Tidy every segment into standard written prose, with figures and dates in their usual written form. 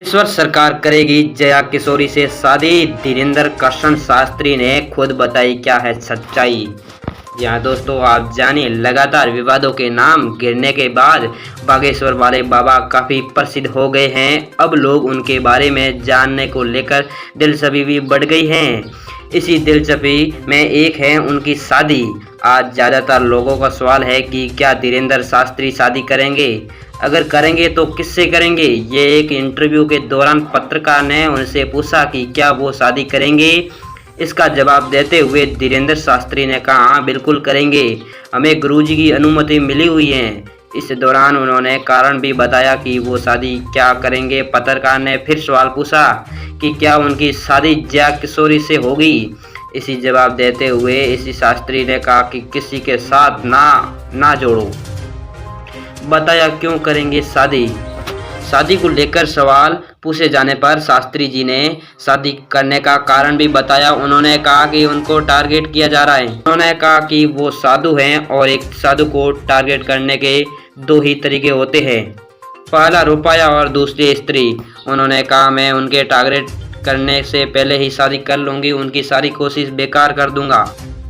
ईश्वर सरकार करेगी जया किशोरी से शादी, धीरेन्द्र कृष्ण शास्त्री ने खुद बताई क्या है सच्चाई। यहाँ दोस्तों आप जानिए, लगातार विवादों के नाम गिरने के बाद बागेश्वर वाले बाबा काफ़ी प्रसिद्ध हो गए हैं। अब लोग उनके बारे में जानने को लेकर दिलचस्पी भी बढ़ गई है। इसी दिलचस्पी में एक है उनकी शादी। आज ज़्यादातर लोगों का सवाल है कि क्या धीरेन्द्र शास्त्री शादी करेंगे, अगर करेंगे तो किससे करेंगे। ये एक इंटरव्यू के दौरान पत्रकार ने उनसे पूछा कि क्या वो शादी करेंगे। इसका जवाब देते हुए धीरेन्द्र शास्त्री ने कहा, हाँ बिल्कुल करेंगे, हमें गुरुजी की अनुमति मिली हुई है। इस दौरान उन्होंने कारण भी बताया कि वो शादी क्या करेंगे। पत्रकार ने फिर सवाल पूछा कि क्या उनकी शादी जया किशोरी से होगी। इसी जवाब देते हुए इसी शास्त्री ने कहा कि किसी के साथ ना जोड़ो। बताया क्यों करेंगे शादी को लेकर सवाल पूछे जाने पर शास्त्री जी ने शादी करने का कारण भी बताया। उन्होंने कहा कि उनको टारगेट किया जा रहा है। उन्होंने कहा कि वो साधु हैं और एक साधु को टारगेट करने के दो ही तरीके होते हैं, पहला रुपया और दूसरी स्त्री। उन्होंने कहा मैं उनके टारगेट करने से पहले ही शादी कर लूँगी, उनकी सारी कोशिश बेकार कर दूंगा।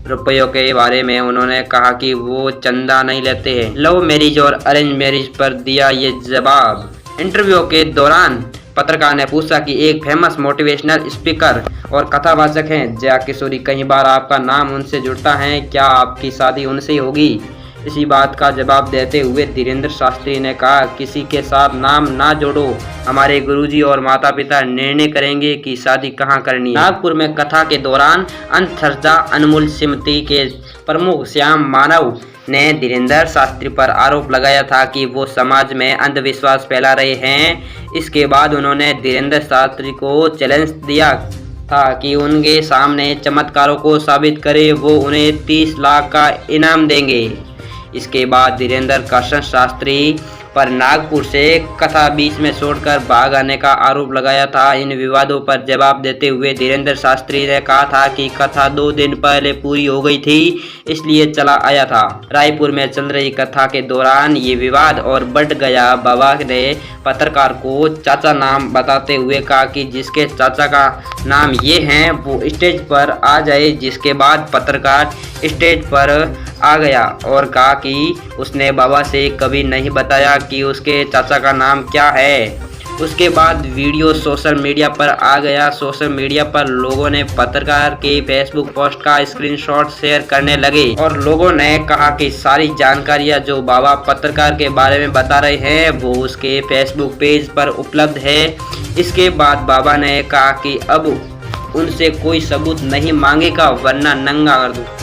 रुपयों के बारे में उन्होंने कहा कि वो चंदा नहीं लेते हैं। लव मैरिज और अरेंज मैरिज पर दिया ये जवाब। इंटरव्यू के दौरान पत्रकार ने पूछा कि एक फेमस मोटिवेशनल स्पीकर और कथावाचक हैं जया किशोरी, कई बार आपका नाम उनसे जुड़ता है, क्या आपकी शादी उनसे होगी। इसी बात का जवाब देते हुए धीरेन्द्र शास्त्री ने कहा, किसी के साथ नाम ना जोड़ो, हमारे गुरुजी और माता पिता निर्णय करेंगे कि शादी कहाँ करनी है। नागपुर में कथा के दौरान अंतरजा अनमोल समिति के प्रमुख श्याम मानव ने धीरेन्द्र शास्त्री पर आरोप लगाया था कि वो समाज में अंधविश्वास फैला रहे हैं। इसके बाद उन्होंने धीरेन्द्र शास्त्री को चैलेंज दिया था कि उनके सामने चमत्कारों को साबित करे, वो उन्हें 30 लाख का इनाम देंगे। इसके बाद धीरेन्द्र कृष्ण शास्त्री पर नागपुर से कथा बीच में छोड़कर भाग आने का आरोप लगाया था। इन विवादों पर जवाब देते हुए धीरेन्द्र शास्त्री ने कहा था कि कथा 2 दिन पहले पूरी हो गई थी, इसलिए चला आया था। रायपुर में चल रही कथा के दौरान ये विवाद और बढ़ गया। बाबा ने पत्रकार को चाचा नाम बताते हुए कहा कि जिसके चाचा का नाम ये है वो स्टेज पर आ जाए। जिसके बाद पत्रकार स्टेज पर आ गया और कहा कि उसने बाबा से कभी नहीं बताया कि उसके चाचा का नाम क्या है। उसके बाद वीडियो सोशल मीडिया पर आ गया। सोशल मीडिया पर लोगों ने पत्रकार के फेसबुक पोस्ट का स्क्रीनशॉट शेयर करने लगे और लोगों ने कहा कि सारी जानकारियां जो बाबा पत्रकार के बारे में बता रहे हैं वो उसके फेसबुक पेज पर उपलब्ध है। इसके बाद बाबा ने कहा कि अब उनसे कोई सबूत नहीं मांगेगा वरना नंगा कर दूं।